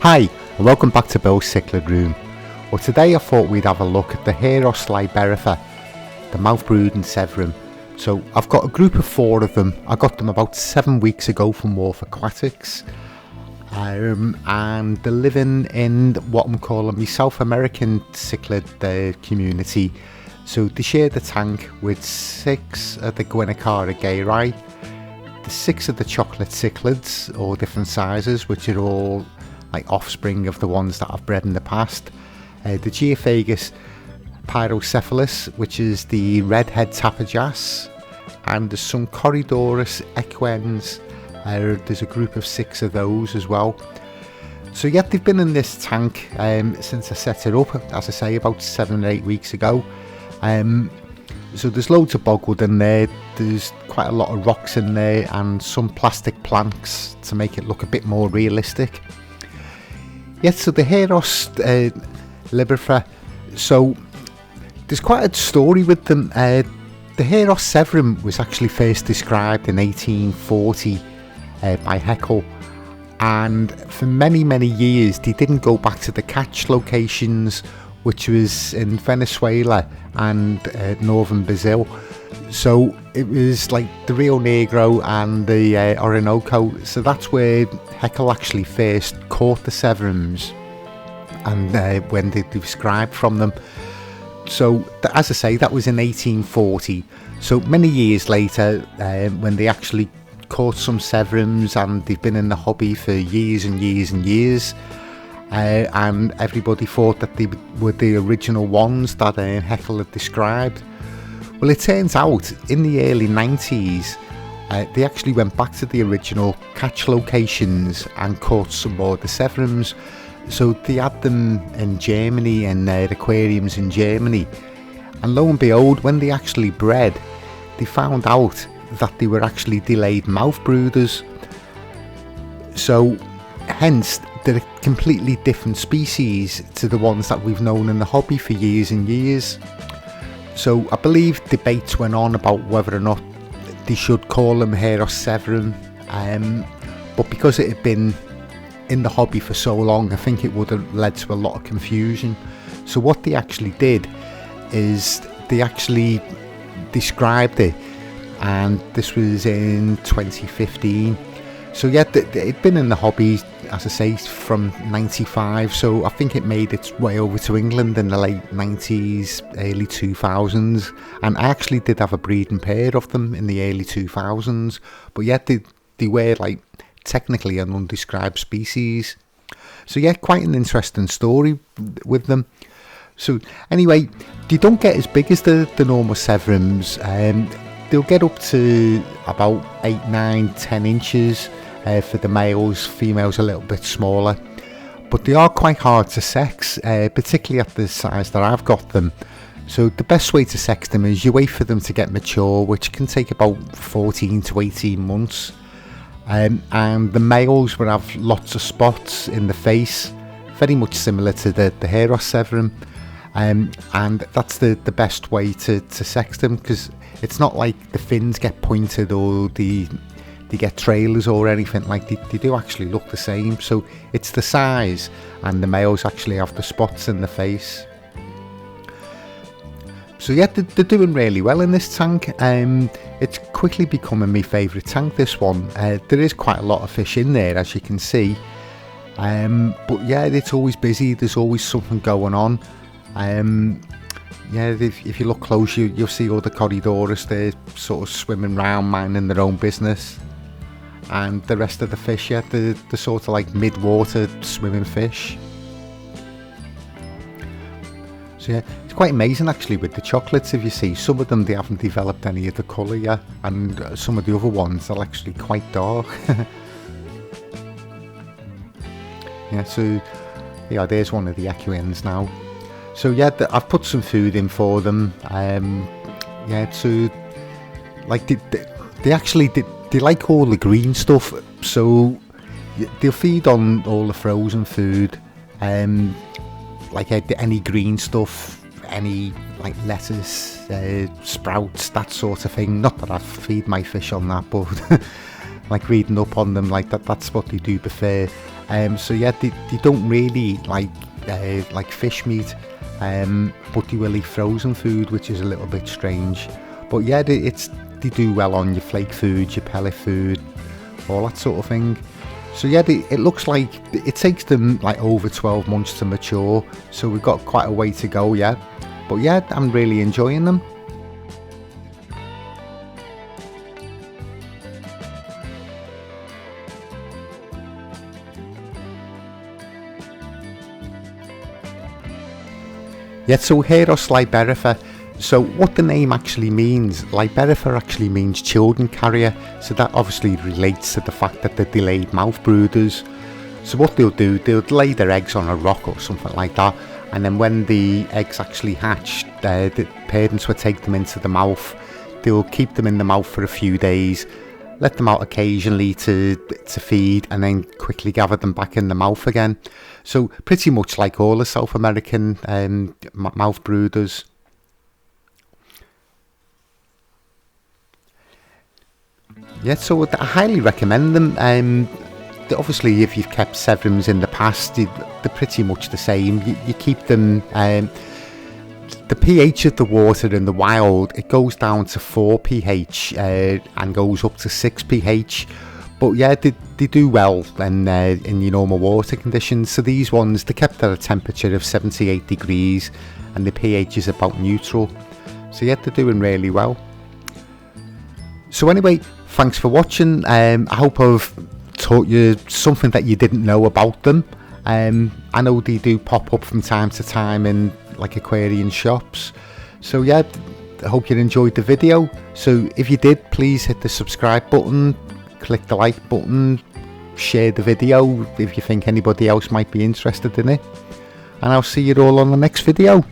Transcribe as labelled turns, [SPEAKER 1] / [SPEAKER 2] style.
[SPEAKER 1] Hi, and welcome back to Bill's Cichlid Room. Well, today I thought we'd have a look at the liberifer, the Mouthbrooding Severum. So I've got a group of 4 of them. I got them about 7 weeks ago from Wharf Aquatics, and they're living in what I'm calling my South American cichlid community. So they share the tank with 6 of the Guinea gayi, the 6 of the chocolate cichlids, all different sizes, which are all like offspring of the ones that I've bred in the past. The Geophagus pyrocephalus, which is the redhead tapajos, and there's some Corydorus equens. There's a group of 6 of those as well. So yeah, they've been in this tank since I set it up, as I say, about 7 or 8 weeks ago. So there's loads of bogwood in there, there's quite a lot of rocks in there, and some plastic planks to make it look a bit more realistic. Yes, so the liberifer, so there's quite a story with them. The Severum was actually first described in 1840 by Haeckel, and for many years they didn't go back to the catch locations, which was in Venezuela and northern Brazil. So it was like the Rio Negro and the Orinoco. So that's where Haeckel actually first caught the Severums, and when they described from them. So as I say, that was in 1840. So many years later, when they actually caught some Severums, and they've been in the hobby for years and years, and everybody thought that they were the original ones that Haeckel had described. Well, it turns out in the early 90s they actually went back to the original catch locations and caught some more of the Severums. So they had them in Germany, and aquariums in Germany, and lo and behold, when they actually bred, they found out that they were actually delayed mouth brooders. So hence they're a completely different species to the ones that we've known in the hobby for years and years. So I believe debates went on about whether or not they should call them Severum, but because it had been in the hobby for so long, I think it would have led to a lot of confusion. So what they actually did is they actually described it, and this was in 2015. So yeah, it'd been in the hobby, as I say, from 95, so I think it made its way over to England in the late 90s, early 2000s, and I actually did have a breeding pair of them in the early 2000s, but yet they were like technically an undescribed species. So yeah, quite an interesting story with them. So anyway, they don't get as big as the normal Severums. They'll get up to about 8, 9, 10 inches for the males. Females a little bit smaller, but they are quite hard to sex, particularly at the size that I've got them. So the best way to sex them is you wait for them to get mature, which can take about 14 to 18 months. And the males will have lots of spots in the face, very much similar to the Severum. And that's the best way to sex them, because it's not like the fins get pointed or they get trailers or anything. Like they do actually look the same. So it's the size, and the males actually have the spots in the face. So yeah, they're doing really well in this tank. It's quickly becoming my favourite tank, this one. There is quite a lot of fish in there, as you can see. But yeah, it's always busy. There's always something going on. Yeah, if you look close, you'll see all the Corydorus there sort of swimming around, minding their own business. And the rest of the fish, yeah, they're sort of like mid-water swimming fish. So yeah, it's quite amazing actually with the chocolates. If you see, some of them, they haven't developed any of the colour yet, and some of the other ones are actually quite dark. Yeah, so yeah, there's one of the equens now. So yeah, I've put some food in for them. Yeah, so like they like all the green stuff, so they'll feed on all the frozen food, like any green stuff, any like lettuce, sprouts, that sort of thing. Not that I feed my fish on that, but like reading up on them, like that's what they do prefer. So yeah, they don't really like fish meat, but they will eat frozen food, which is a little bit strange. But yeah, they do well on your flake food, your pellet food, all that sort of thing. So yeah, it looks like it takes them like over 12 months to mature, so we've got quite a way to go yet. But yeah, I'm really enjoying them. Yeah, so Heros liberifer. So what the name actually means, liberifer actually means children carrier. So that obviously relates to the fact that they're delayed mouth brooders. So what they'll do, they'll lay their eggs on a rock or something like that. And then when the eggs actually hatch, the parents will take them into the mouth. They'll keep them in the mouth for a few days, let them out occasionally to feed, and then quickly gather them back in the mouth again. So pretty much like all the South American mouth brooders. Yeah, so I highly recommend them. Obviously, if you've kept Severums in the past, they're pretty much the same. You keep them. The pH of the water in the wild, it goes down to 4 pH and goes up to 6 pH. But yeah, they do well in your normal water conditions. So these ones, they're kept at a temperature of 78 degrees and the pH is about neutral. So yeah, they're doing really well. So anyway, thanks for watching. I hope I've taught you something that you didn't know about them. I know they do pop up from time to time in like aquarium shops. So yeah, I hope you enjoyed the video. So if you did, please hit the subscribe button, click the like button, share the video if you think anybody else might be interested in it, and I'll see you all on the next video.